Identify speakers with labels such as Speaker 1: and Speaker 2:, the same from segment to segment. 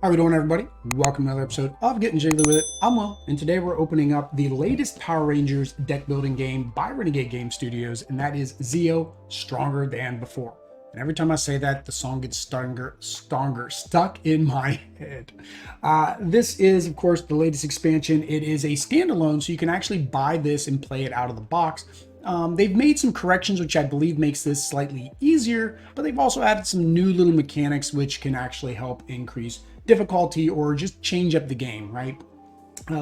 Speaker 1: How we doing, everybody? Welcome to another episode of Getting Jiggly With It. I'm Will, and today we're opening up the latest Power Rangers deck building game by Renegade Game Studios, and that is Zeo Stronger Than Before. And every time I say that, the song gets stronger, stuck in my head. This is, of course, the latest expansion. It is a standalone, so you can actually buy this and play it out of the box. They've made some corrections, which I believe makes this slightly easier, but they've also added some new little mechanics which can actually help increase difficulty or just change up the game, right?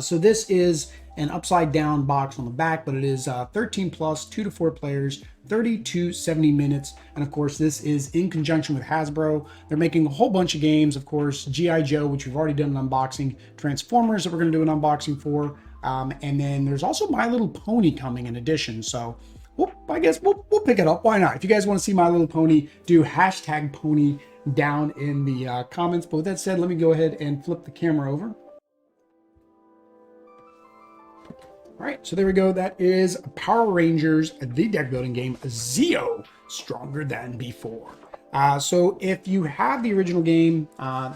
Speaker 1: So this is an upside down box on the back, but it is 13 plus, 2 to 4 players, 30 to 70 minutes. And of course, this is in conjunction with Hasbro. They're making a whole bunch of games, of course, G.I. Joe, which we've already done an unboxing, Transformers that we're going to do an unboxing for. And then there's also My Little Pony coming in addition. So I guess we'll pick it up. Why not? If you guys want to see My Little Pony, do hashtag pony down in the comments. But with that said, let me go ahead and flip the camera over. All right, so there we go. That is Power Rangers, the deck building game, Zeo Stronger Than Before. So if you have the original game,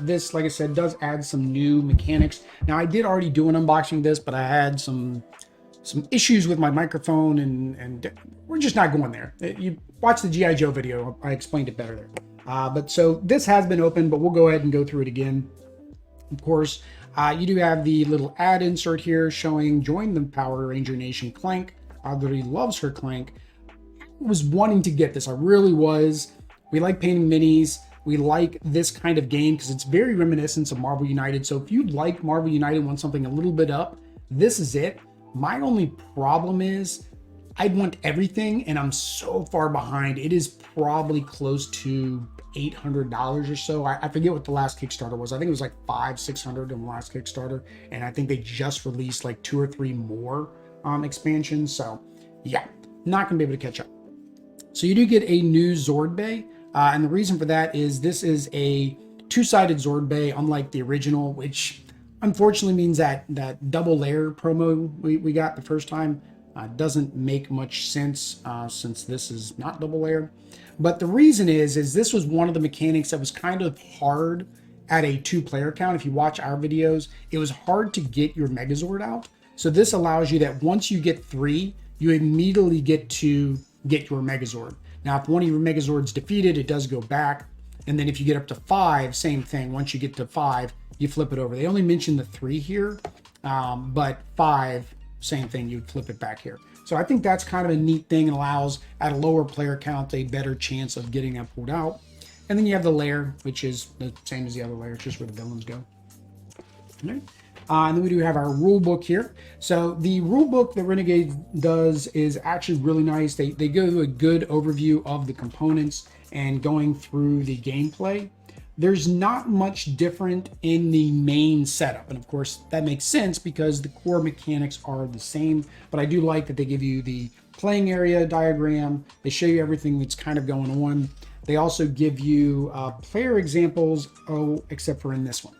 Speaker 1: this, like I said, does add some new mechanics. Now, I did already do an unboxing of this, but I had some issues with my microphone, and we're just not going there. You watch the G.I. Joe video. I explained it better there. But so this has been opened, but we'll go ahead and go through it again. Of course, you do have the little ad insert here showing join the Power Ranger Nation Clank. Audrey loves her Clank. I was wanting to get this. I really was. We like painting minis. We like this kind of game because it's very reminiscent of Marvel United. So if you like Marvel United, want something a little bit up, this is it. My only problem is I'd want everything, and I'm so far behind. It is probably close to $800 or so. I forget what the last Kickstarter was. I think it was like $500-600 on the last Kickstarter, and I think they just released like 2 or 3 more expansions. So yeah, not gonna be able to catch up. So you do get a new Zord Bay, and the reason for that is this is a 2-sided Zord Bay, unlike the original, which unfortunately means that double layer promo we got the first time doesn't make much sense since this is not double layer. But the reason is this was one of the mechanics that was kind of hard at a 2-player count. If you watch our videos, it was hard to get your Megazord out. So this allows you that once you get 3, you immediately get to get your Megazord. Now, if one of your Megazords defeated, it does go back. And then if you get up to 5, same thing. Once you get to 5, you flip it over. They only mentioned the 3 here, but 5, same thing, you'd flip it back here. So I think that's kind of a neat thing. It allows, at a lower player count, a better chance of getting that pulled out. And then you have the layer, which is the same as the other layer, it's just where the villains go. Okay. And then we do have our rule book here. So the rule book that Renegade does is actually really nice. They go to a good overview of the components and going through the gameplay. There's not much different in the main setup. And of course, that makes sense because the core mechanics are the same. But I do like that they give you the playing area diagram. They show you everything that's kind of going on. They also give you player examples, except for in this one.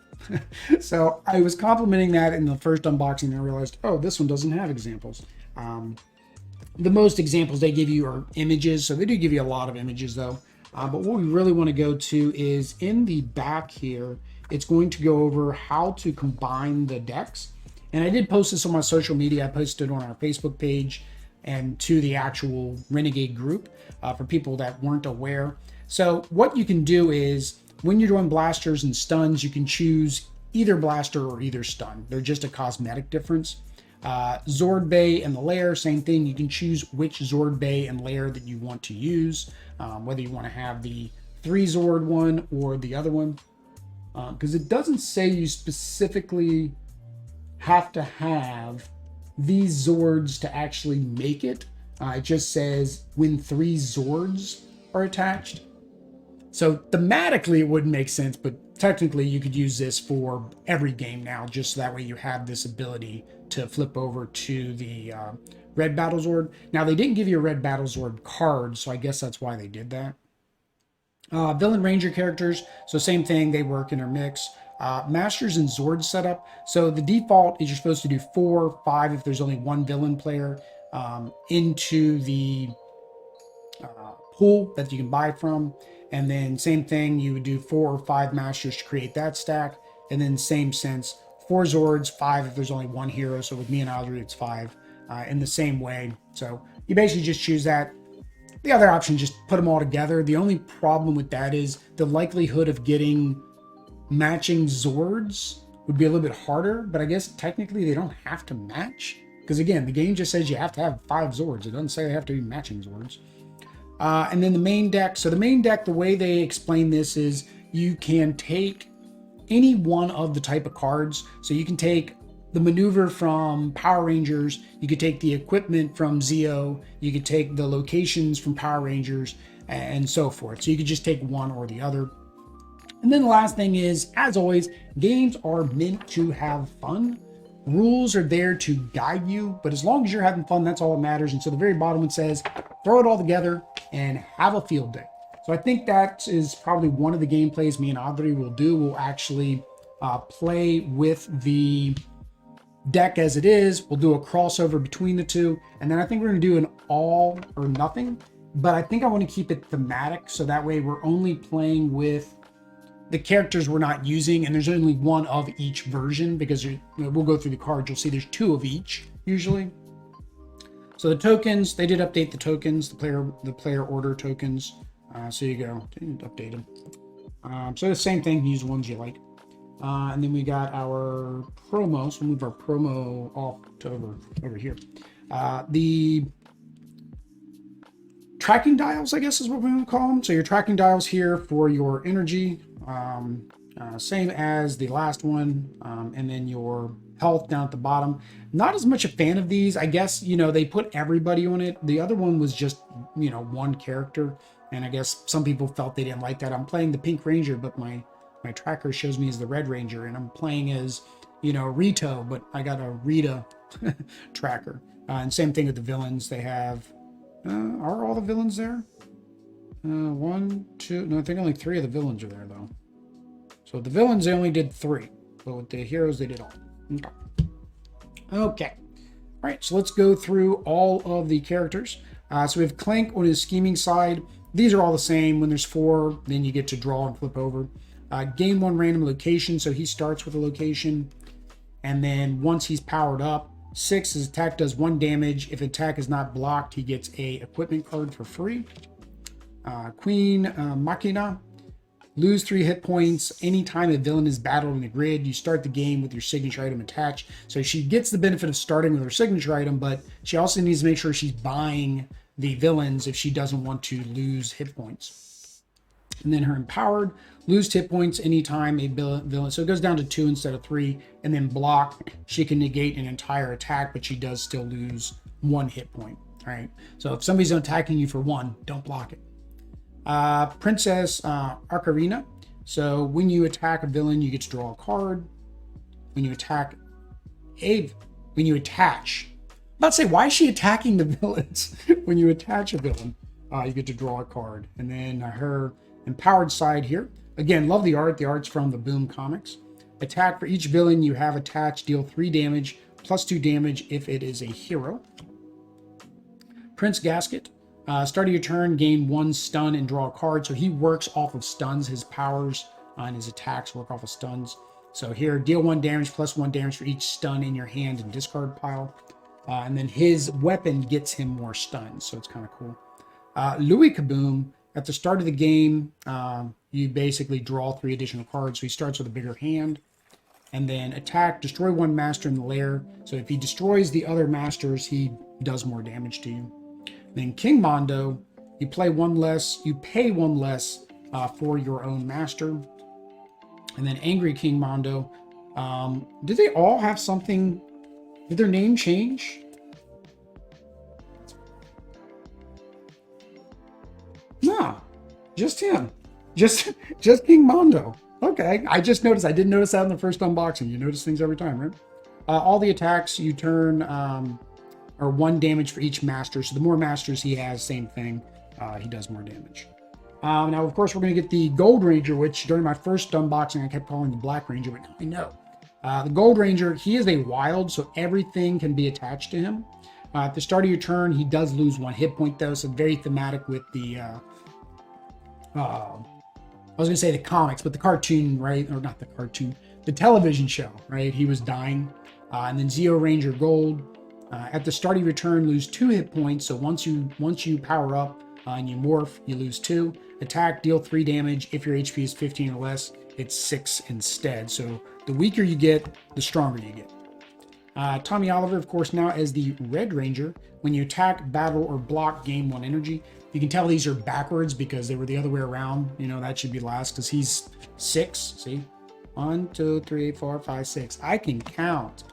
Speaker 1: So I was complimenting that in the first unboxing, and I realized, oh, this one doesn't have examples. The most examples they give you are images. So they do give you a lot of images though. But what we really want to go to is in the back here, it's going to go over how to combine the decks. And I did post this on my social media. I posted it on our Facebook page and to the actual Renegade group for people that weren't aware. So what you can do is when you're doing blasters and stuns, you can choose either blaster or either stun. They're just a cosmetic difference. Zord Bay and the layer, same thing. You can choose which Zord Bay and layer that you want to use, whether you want to have the 3 Zord one or the other one, because it doesn't say you specifically have to have these Zords to actually make it. It just says when 3 Zords are attached. So thematically it wouldn't make sense, but technically you could use this for every game now, just so that way you have this ability to flip over to the Red Battlezord. Now, they didn't give you a Red Battlezord card, so I guess that's why they did that. Villain Ranger characters, so same thing, they work intermix. Masters and Zord setup. So the default is you're supposed to do 4 or 5 if there's only one villain player into the pool that you can buy from. And then same thing, you would do 4 or 5 masters to create that stack. And then same sense, 4 Zords, 5 if there's only one hero. So with me and Audrey, it's 5 in the same way. So you basically just choose that. The other option, just put them all together. The only problem with that is the likelihood of getting matching Zords would be a little bit harder, but I guess technically they don't have to match. Because again, the game just says you have to have 5 Zords. It doesn't say they have to be matching Zords. And then the main deck. So the main deck, the way they explain this is you can take any one of the type of cards. So you can take the maneuver from Power Rangers, you could take the equipment from Zeo, you could take the locations from Power Rangers, and so forth. So you could just take one or the other. And then the last thing is, as always, games are meant to have fun. Rules are there to guide you, but as long as you're having fun, that's all that matters. And so the very bottom one says, throw it all together and have a field day. So I think that is probably one of the gameplays me and Audrey will do. We'll actually play with the deck as it is. We'll do a crossover between the two, and then I think we're going to do an all or nothing, but I think I want to keep it thematic, so that way we're only playing with the characters we're not using, and there's only one of each version, because we'll go through the cards, you'll see there's 2 of each usually. So the tokens, they did update the tokens, the player order tokens. So you go, didn't update them. So the same thing, use ones you like. And then we got our promo. So we'll move our promo off to over here. The tracking dials, I guess is what we would call them. So your tracking dials here for your energy, same as the last one. And then your health down at the bottom. Not as much a fan of these. I guess, they put everybody on it. The other one was just, one character. And I guess some people felt they didn't like that. I'm playing the Pink Ranger, but my tracker shows me as the Red Ranger, and I'm playing as, Rito, but I got a Rita tracker. And same thing with the villains. They have, are all the villains there? 1, 2, no, I think only 3 of the villains are there though. So the villains, they only did 3, but with the heroes, they did all. Okay. All right, so let's go through all of the characters. So we have Clank on his scheming side. These are all the same. When there's 4, then you get to draw and flip over. Gain 1 random location, so he starts with a location. And then once he's powered up, 6, his attack does 1 damage. If attack is not blocked, he gets a equipment card for free. Queen Machina, lose 3 hit points anytime a villain is battled in the grid. You start the game with your signature item attached. So she gets the benefit of starting with her signature item, but she also needs to make sure she's buying the villains if she doesn't want to lose hit points. And then her empowered, lose hit points anytime a villain. So it goes down to 2 instead of 3. And then block, she can negate an entire attack, but she does still lose 1 hit point. All right. So if somebody's attacking you for 1, don't block it. Princess Ocarina. So when you attack a villain, you get to draw a card. When you attach, I'm about to say, why is she attacking the villains? When you attach a villain, you get to draw a card. And then her empowered side here. Again, love the art. The art's from the Boom comics. Attack for each villain you have attached. Deal 3 damage, plus 2 damage if it is a hero. Prince Gasket. Start of your turn, gain 1 stun and draw a card. So he works off of stuns. His powers and his attacks work off of stuns. So here, deal 1 damage plus 1 damage for each stun in your hand and discard pile. And then his weapon gets him more stuns. So it's kind of cool. Louis Kaboom, at the start of the game, you basically draw 3 additional cards. So he starts with a bigger hand. And then attack, destroy 1 master in the lair. So if he destroys the other masters, he does more damage to you. Then King Mondo, you pay 1 less for your own master. And then Angry King Mondo. Did they all have something? Did their name change? No, just him. Just King Mondo. Okay, I just noticed. I didn't notice that in the first unboxing. You notice things every time, right? All the attacks you turn are 1 damage for each master. So the more masters he has, same thing. He does more damage. Now, of course, we're going to get the Gold Ranger, which during my first unboxing, I kept calling the Black Ranger, but now I know. The Gold Ranger, he is a wild, so everything can be attached to him. At the start of your turn, he does lose 1 hit point, though, so very thematic with the, I was going to say the comics, but the cartoon, right? Or not the cartoon, the television show, right? He was dying. And then Zeo Ranger Gold. At the start of your turn, lose 2 hit points. So once you power up and you morph, you lose 2. Attack, deal 3 damage. If your HP is 15 or less, it's 6 instead. So the weaker you get, the stronger you get. Tommy Oliver, of course, now as the Red Ranger. When you attack, battle, or block, gain 1 energy. You can tell these are backwards because they were the other way around. You know, that should be last because he's 6. See? 1, 2, 3, 4, 5, 6. I can count.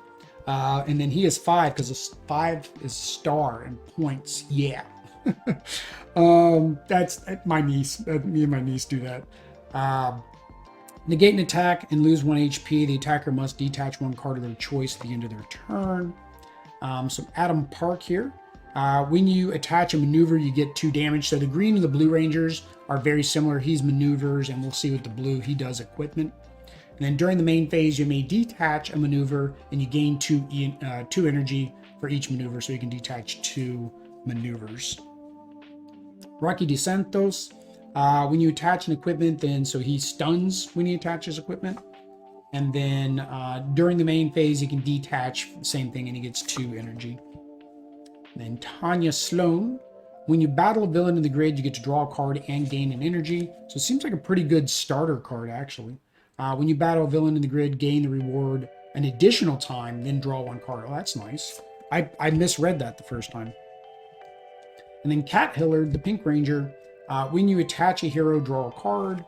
Speaker 1: And then he is 5 because 5 is star and points. Yeah. That's my niece. Me and my niece do that. Negate an attack and lose 1 HP. The attacker must detach 1 card of their choice at the end of their turn. Some Adam Park here. When you attach a maneuver, you get 2 damage. So the green and the blue rangers are very similar. He's maneuvers, and we'll see with the blue, he does equipment. And then during the main phase, you may detach a maneuver, and you gain 2 energy for each maneuver, so you can detach 2 maneuvers. Rocky DeSantos. When you attach an equipment, then so he stuns when he attaches equipment. And then during the main phase, he can detach, same thing, and he gets 2 energy. Then Tanya Sloan. When you battle a villain in the grid, you get to draw a card and gain an energy. So it seems like a pretty good starter card, actually. When you battle a villain in the grid, gain the reward an additional time, then draw 1 card. Oh, that's nice. I misread that the first time. And then Cat Hillard, the Pink Ranger. When you attach a hero, draw a card.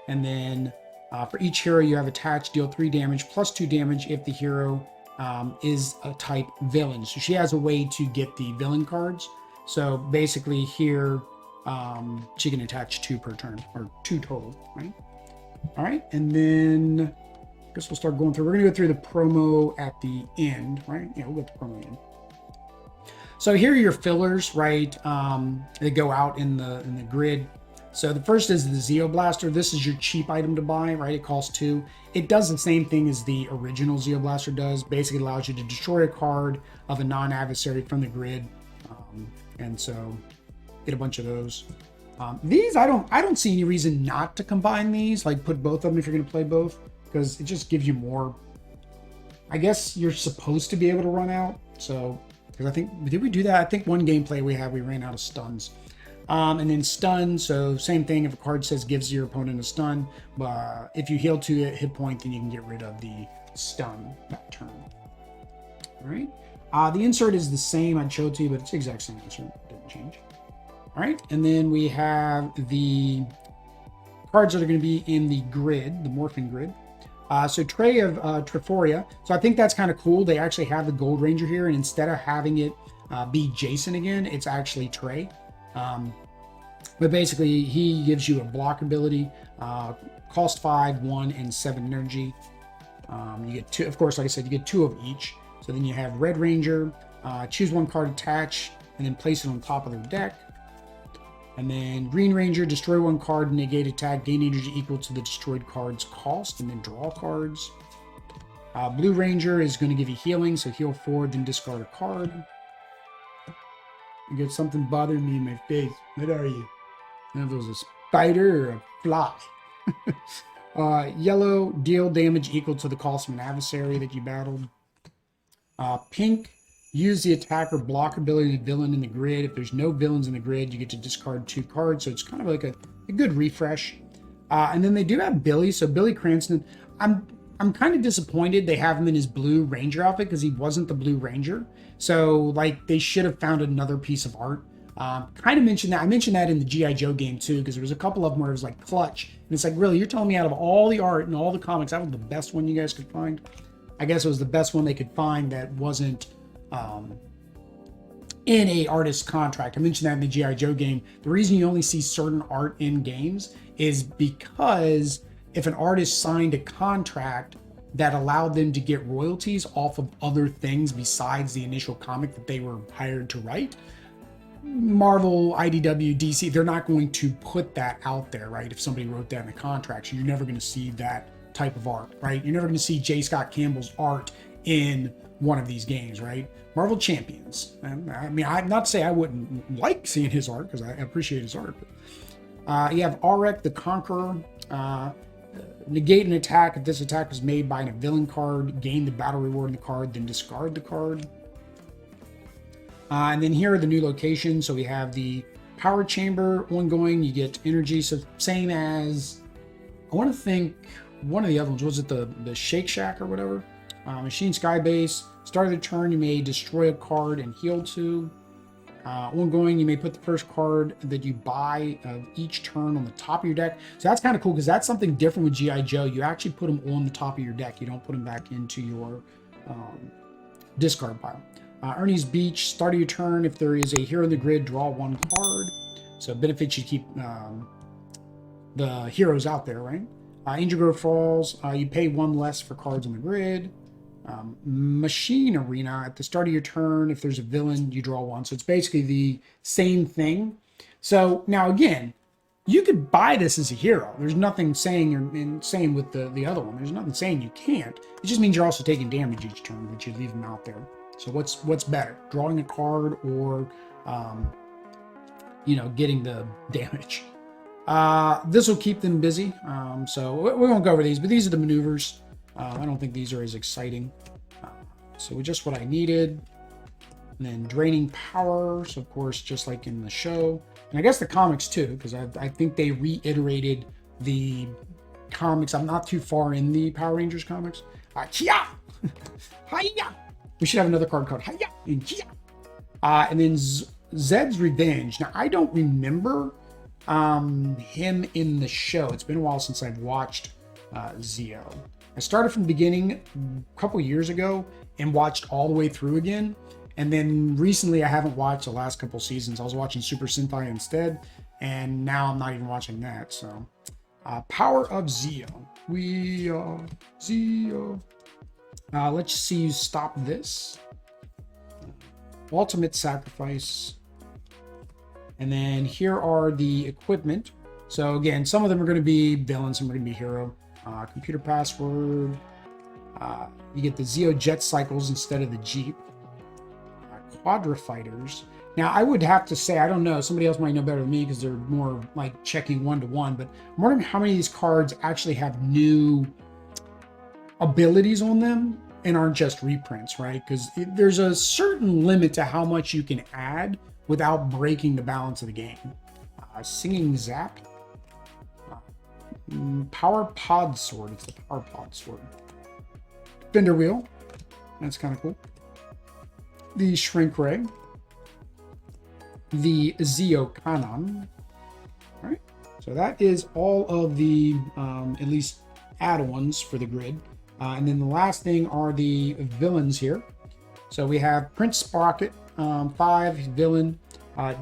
Speaker 1: And then for each hero you have attached, deal 3 damage plus 2 damage if the hero is a type villain. So she has a way to get the villain cards. So basically here, she can attach 2 per turn, or 2 total, right? All right, and then I guess we'll start going through. We're going to go through the promo at the end, right? Yeah, we'll get the promo in. So here are your fillers, right? They go out in the grid. So the first is the Zeo Blaster. This is your cheap item to buy, right? It costs 2. It does the same thing as the original Zeo Blaster does. Basically allows you to destroy a card of a non-adversary from the grid. And so get a bunch of those. These, I don't see any reason not to combine these, like put both of them if you're going to play both, because it just gives you more. I guess you're supposed to be able to run out. So, because I think, did we do that? I think one gameplay we ran out of stuns. And then stun, so same thing. If a card says gives your opponent a stun, but if you heal 2 hit point, then you can get rid of the stun that turn. All right. The insert is the same. I showed to you, but it's the exact same insert. It didn't change. All right, and then we have the cards that are going to be in the grid, the Morphin grid. So Tray of Triforia. So I think that's kind of cool. They actually have the Gold Ranger here, and instead of having it be Jason again, it's actually Tray. But basically, he gives you a block ability, cost 5, 1, and 7 energy. You get 2, of course, like I said, you get 2 of each. So then you have Red Ranger, choose 1 card, attach, and then place it on top of their deck. And then Green Ranger, destroy 1 card, negate attack, gain energy equal to the destroyed card's cost, and then draw cards. Blue Ranger is going to give you healing, so heal 4, then discard a card. You get something bothering me in my face. What are you? I don't know if it was a spider or a fly. Yellow, deal damage equal to the cost of an adversary that you battled. Pink, use the attack or block ability of the villain in the grid. If there's no villains in the grid, you get to discard 2 cards. So it's kind of like a good refresh. And then they do have Billy. So Billy Cranston, I'm kind of disappointed they have him in his Blue Ranger outfit because he wasn't the Blue Ranger. So like they should have found another piece of art. Kind of mentioned that. I mentioned that in the G.I. Joe game too, because there was a couple of them where it was like clutch. And it's like, really, you're telling me out of all the art and all the comics, that was the best one you guys could find? I guess it was the best one they could find that wasn't in a artist's contract. I mentioned that in the G.I. Joe game. The reason you only see certain art in games is because if an artist signed a contract that allowed them to get royalties off of other things besides the initial comic that they were hired to write, Marvel, IDW, DC, they're not going to put that out there, right? If somebody wrote that in a contract, so you're never going to see that type of art, right? You're never going to see J. Scott Campbell's art in one of these games, right? Marvel Champions. I mean, I'm not to say I wouldn't like seeing his art because I appreciate his art. But, you have Aurek the Conqueror. negate an attack if this attack was made by a villain card, gain the battle reward in the card, then discard the card. And then here are the new locations. So we have the power chamber ongoing. You get energy. So same as, I want to think one of the other ones. Was it the Shake Shack or whatever? Machine Skybase. Start of the turn, you may destroy a card and heal 2. Ongoing, you may put the first card that you buy of each turn on the top of your deck. So that's kind of cool because that's something different with G.I. Joe. You actually put them on the top of your deck. You don't put them back into your discard pile. Ernie's Beach, start of your turn. If there is a hero in the grid, draw 1 card. So it benefits you to keep the heroes out there, right? Angel Grove Falls, you pay 1 less for cards on the grid. Machine Arena, at the start of your turn, if there's a villain, you draw 1. So it's basically the same thing. So now again, you could buy this as a hero. There's nothing saying, and same with the other one, there's nothing saying you can't. It just means you're also taking damage each turn, but you leave them out there. So what's better, drawing a card or getting the damage? This will keep them busy. So we won't go over these, but these are the maneuvers. I don't think these are as exciting. So just what I needed. And then draining power. So of course, just like in the show. And I guess the comics too, because I think they reiterated the comics. I'm not too far in the Power Rangers comics. Hiya! Hiya! We should have another card called Hiya! And Hiya! And then Zed's Revenge. Now, I don't remember him in the show. It's been a while since I've watched Zeo. I started from the beginning a couple years ago and watched all the way through again. And then recently I haven't watched the last couple seasons. I was watching Super Sentai instead. And now I'm not even watching that. So Power of Zeo. We are Zeo. Let's see you stop this. Ultimate Sacrifice. And then here are the equipment. So again, some of them are going to be villains, some are going to be hero. Computer password. You get the Zeo jet cycles instead of the Jeep. Quadra fighters. Now I would have to say, I don't know, somebody else might know better than me because they're more like checking 1-to-1, but I'm wondering how many of these cards actually have new abilities on them and aren't just reprints, right? Because there's a certain limit to how much you can add without breaking the balance of the game. Singing Zap. Power Pod Sword. It's the Power Pod Sword. Fender Wheel. That's kind of cool. The Shrink Ray. The Zeo Kanon. All right. So that is all of the, at least, add-ons for the grid. And then the last thing are the villains here. So we have Prince Sprocket, 5, villain.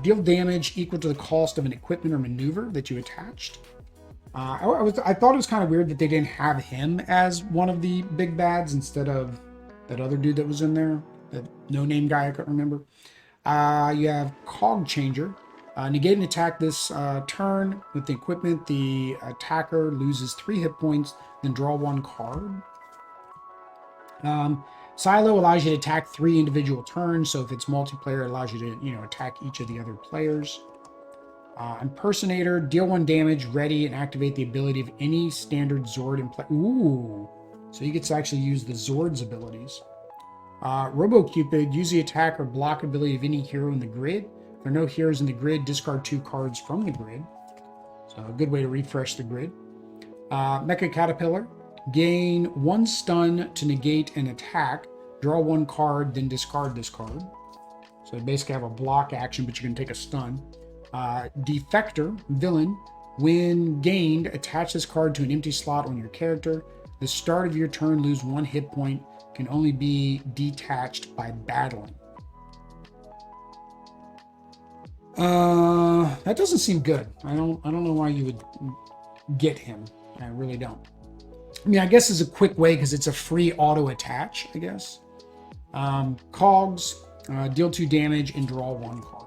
Speaker 1: Deal damage equal to the cost of an equipment or maneuver that you attached. I thought it was kind of weird that they didn't have him as one of the big bads instead of that other dude that was in there, that no-name guy I couldn't remember. You have Cog Changer. Negate an attack this turn with the equipment. The attacker loses 3 hit points, then draw 1 card. Silo allows you to attack 3 individual turns, so if it's multiplayer, it allows you to, attack each of the other players. Impersonator, deal 1 damage, ready, and activate the ability of any standard Zord in play. Ooh, so you get to actually use the Zord's abilities. RoboCupid, use the attack or block ability of any hero in the grid. If there are no heroes in the grid, discard 2 cards from the grid. So a good way to refresh the grid. Mecha Caterpillar, gain 1 stun to negate an attack. Draw 1 card, then discard this card. So you basically have a block action, but you can take a stun. Defector, villain, when gained, attach this card to an empty slot on your character. The start of your turn, lose 1 hit point. Can only be detached by battling. That doesn't seem good. I don't know why you would get him. I really don't. I mean, I guess it's a quick way because it's a free auto attach, I guess. Cogs, deal 2 damage and draw 1 card.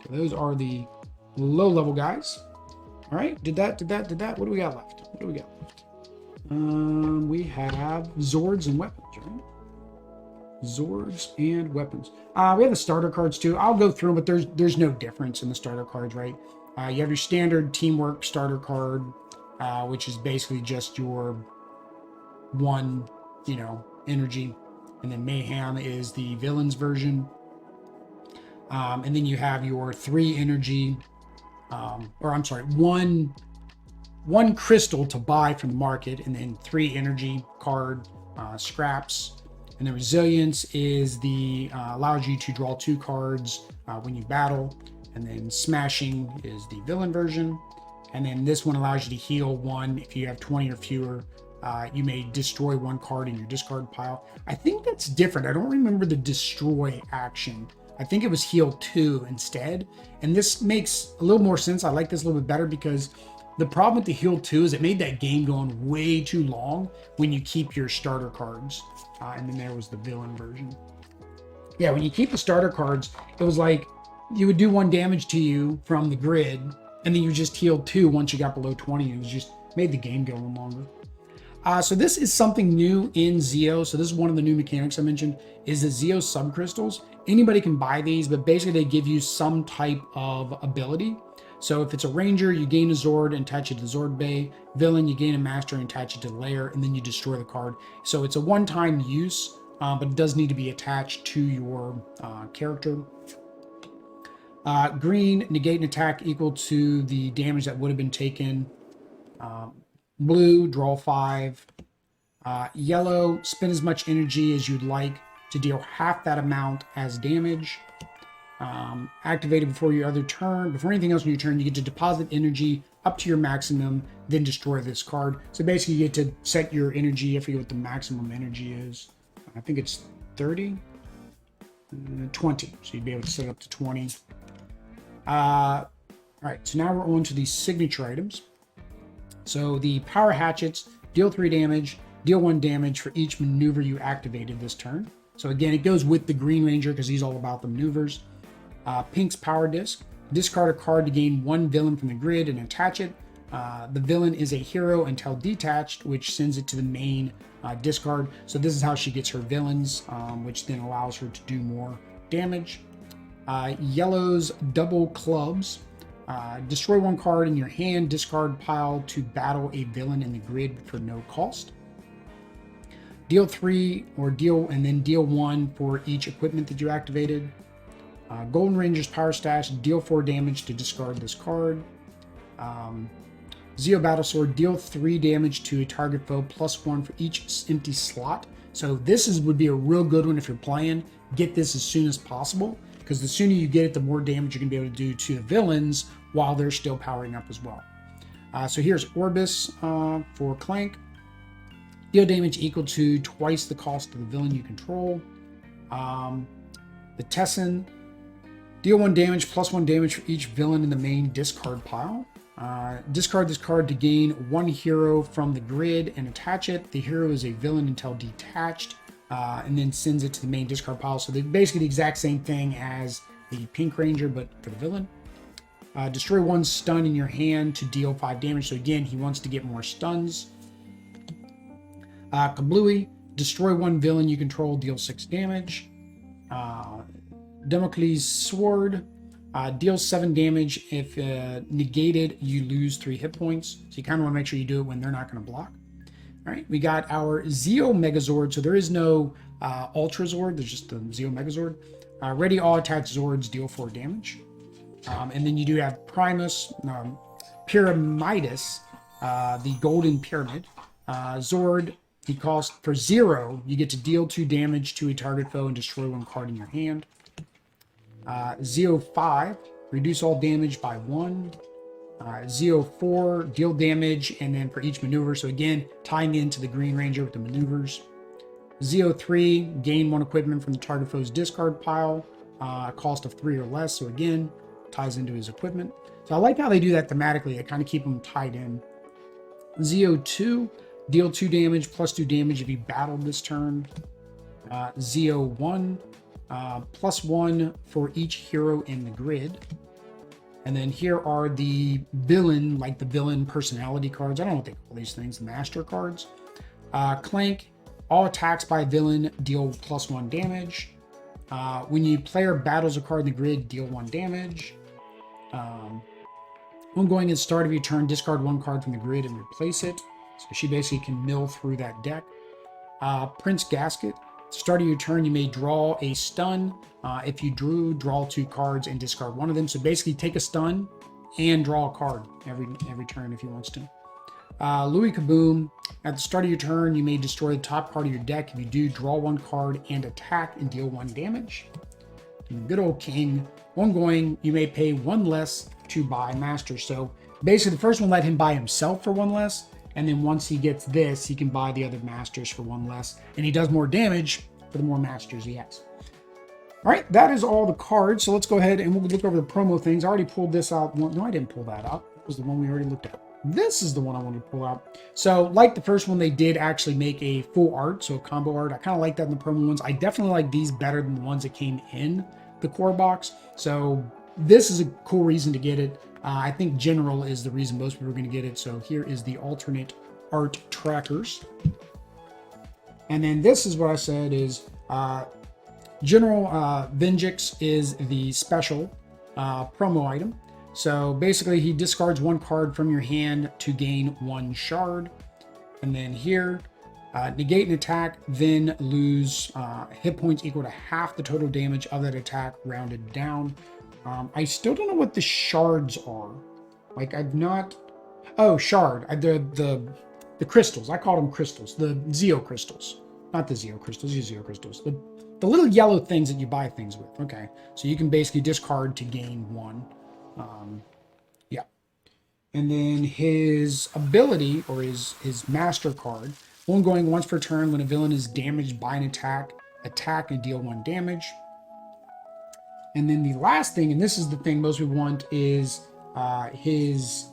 Speaker 1: So those are the low level guys. All right, did that. What do we got left? We have Zords and weapons, right? Zords and weapons. We have the starter cards too. I'll go through them, but there's no difference in the starter cards, right? You have your standard teamwork starter card. which is basically just your 1, energy. And then Mayhem is the villain's version. And then you have your 3 energy, or I'm sorry, one crystal to buy from the market, and then 3 energy card scraps. And the resilience is allows you to draw 2 cards when you battle. And then smashing is the villain version. And then this one allows you to heal 1 if you have 20 or fewer. You may destroy 1 card in your discard pile. I think that's different. I don't remember the destroy action. I think it was heal 2 instead. And this makes a little more sense. I like this a little bit better because the problem with the heal 2 is it made that game go on way too long when you keep your starter cards. And then there was the villain version. Yeah, when you keep the starter cards, it was like you would do 1 damage to you from the grid, and then you just healed 2 once you got below 20. It was just made the game go on longer. So this is something new in Zeo. So this is one of the new mechanics I mentioned, is the Zeo subcrystals. Anybody can buy these, but basically they give you some type of ability. So if it's a ranger, you gain a Zord and attach it to the Zord Bay. Villain, you gain a master and attach it to the lair, and then you destroy the card. So it's a one-time use, but it does need to be attached to your character. Green, negate an attack equal to the damage that would have been taken. Blue, draw 5. Yellow, spend as much energy as you'd like to deal half that amount as damage. Activated before your other turn. Before anything else on your turn, you get to deposit energy up to your maximum, then destroy this card. So basically, you get to set your energy. I forget what the maximum energy is. I think it's 30, 20. So you'd be able to set it up to 20. All right, so now we're on to the signature items. So the power hatchets deal 3 damage, deal 1 damage for each maneuver you activated this turn. So again, it goes with the Green Ranger because he's all about the maneuvers. Pink's power disc. Discard a card to gain 1 villain from the grid and attach it. The villain is a hero until detached, which sends it to the main discard. So this is how she gets her villains, which then allows her to do more damage. Yellow's double clubs. Destroy 1 card in your hand, discard pile to battle a villain in the grid for no cost. Deal 3 and then deal 1 for each equipment that you activated. Golden Ranger's power stash, deal 4 damage to discard this card. Zeo Battle Sword, deal 3 damage to a target foe +1 for each empty slot. So this would be a real good one if you're playing. Get this as soon as possible, because the sooner you get it, the more damage you're going to be able to do to the villains while they're still powering up as well. So here's Orbis for Clank. Deal damage equal to twice the cost of the villain you control. The Tessin. Deal 1 damage +1 damage for each villain in the main discard pile. Discard this card to gain 1 hero from the grid and attach it. The hero is a villain until detached, and then sends it to the main discard pile. So they're basically the exact same thing as the Pink Ranger, but for the villain. Destroy 1 stun in your hand to deal 5 damage. So again, he wants to get more stuns. Kablooey, destroy 1 villain you control, deal 6 damage. Damocles Sword, deal 7 damage. If negated, you lose 3 hit points. So you kind of want to make sure you do it when they're not going to block. All right, we got our Zeo Megazord. So there is no Ultra Zord, there's just the Zeo Megazord. Ready all attached Zords, deal 4 damage. And then you do have Primus, Pyramidus, the Golden Pyramid. Zord, he costs for 0, you get to deal 2 damage to a target foe and destroy 1 card in your hand. Zeo 5, reduce all damage by 1. Zeo 4, deal damage, and then for each maneuver. So again, tying into the Green Ranger with the maneuvers. Zeo 3, gain 1 equipment from the target foe's discard pile, cost of 3 or less. So again, ties into his equipment. So I like how they do that thematically. They kind of keep them tied in. Zeo 2, deal 2 damage +2 damage if you battled this turn. Zeo 1, +1 for each hero in the grid. And then here are the villain, like the villain personality cards. I don't know what they call these things, the master cards. Clank, all attacks by a villain deal +1 damage. When you player battles a card in the grid, deal 1 damage. Ongoing at the start of your turn, discard 1 card from the grid and replace it. So she basically can mill through that deck. Prince Gasket. At the start of your turn, you may draw a stun. If you draw 2 cards and discard 1 of them. So basically take a stun and draw a card every turn if he wants to. Louis Kaboom. At the start of your turn, you may destroy the top card of your deck. If you do, draw 1 card and attack and deal 1 damage. And good old King. Ongoing, you may pay 1 less to buy Master. So basically, the first one let him buy himself for 1 less. And then once he gets this, he can buy the other Masters for 1 less. And he does more damage for the more Masters he has. All right, that is all the cards. So let's go ahead and we'll look over the promo things. I already pulled this out. No, I didn't pull that out. That was the one we already looked at. This is the one I wanted to pull out. So like the first one, they did actually make a full art, so combo art. I kind of like that in the promo ones. I definitely like these better than the ones that came in the core box. So this is a cool reason to get it. I think general is the reason most people are going to get it. So here is the alternate art trackers. And then this is what I said is general Venjix is the special promo item. So basically he discards 1 card from your hand to gain 1 shard. And then here, negate an attack, then lose hit points equal to half the total damage of that attack rounded down. I still don't know what the shards are. Like I've not, oh, shard, the crystals. I call them crystals, the Zeo crystals. Not the Zeo crystals, the Zeo crystals. The little yellow things that you buy things with. Okay, so you can basically discard to gain 1. Yeah. And then his ability, or his master card, ongoing once per turn when a villain is damaged by an attack and deal 1 damage. And then the last thing, and this is the thing most people want, is his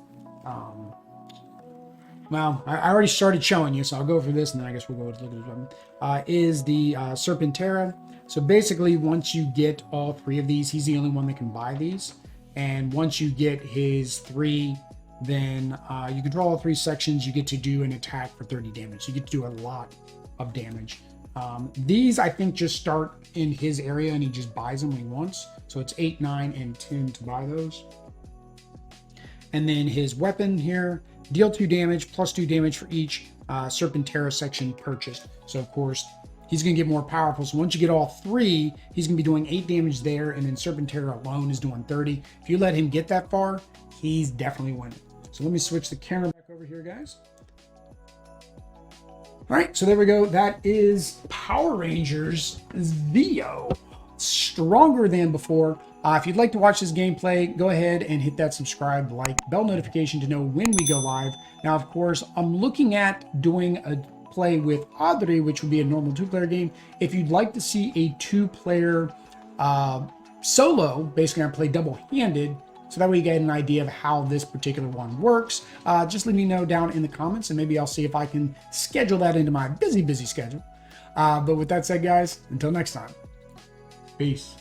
Speaker 1: well, I already started showing you, so I'll go for this, and then I guess we'll go with look at this is the Serpentera. So basically, once you get all 3 of these, he's the only one that can buy these. And once you get his 3, then you can draw all 3 sections. You get to do an attack for 30 damage. So you get to do a lot of damage. These, I think, just start in his area, and he just buys them when he wants. So it's 8, 9, and 10 to buy those. And then his weapon here, deal 2 damage, plus 2 damage for each Serpentera section purchased. So, of course, he's going to get more powerful. So once you get all 3, he's going to be doing 8 damage there, and then Serpentera alone is doing 30. If you let him get that far, he's definitely winning. So let me switch the camera back over here, guys. All right, so there we go. That is Power Rangers Zeo. Stronger than before. If you'd like to watch this gameplay, go ahead and hit that subscribe, like, bell notification to know when we go live. Now, of course, I'm looking at doing a play with Audrey, which would be a normal 2-player game. If you'd like to see a 2-player solo, basically I play double-handed, so that way you get an idea of how this particular one works. Just let me know down in the comments, and maybe I'll see if I can schedule that into my busy schedule. But with that said, guys, until next time, peace.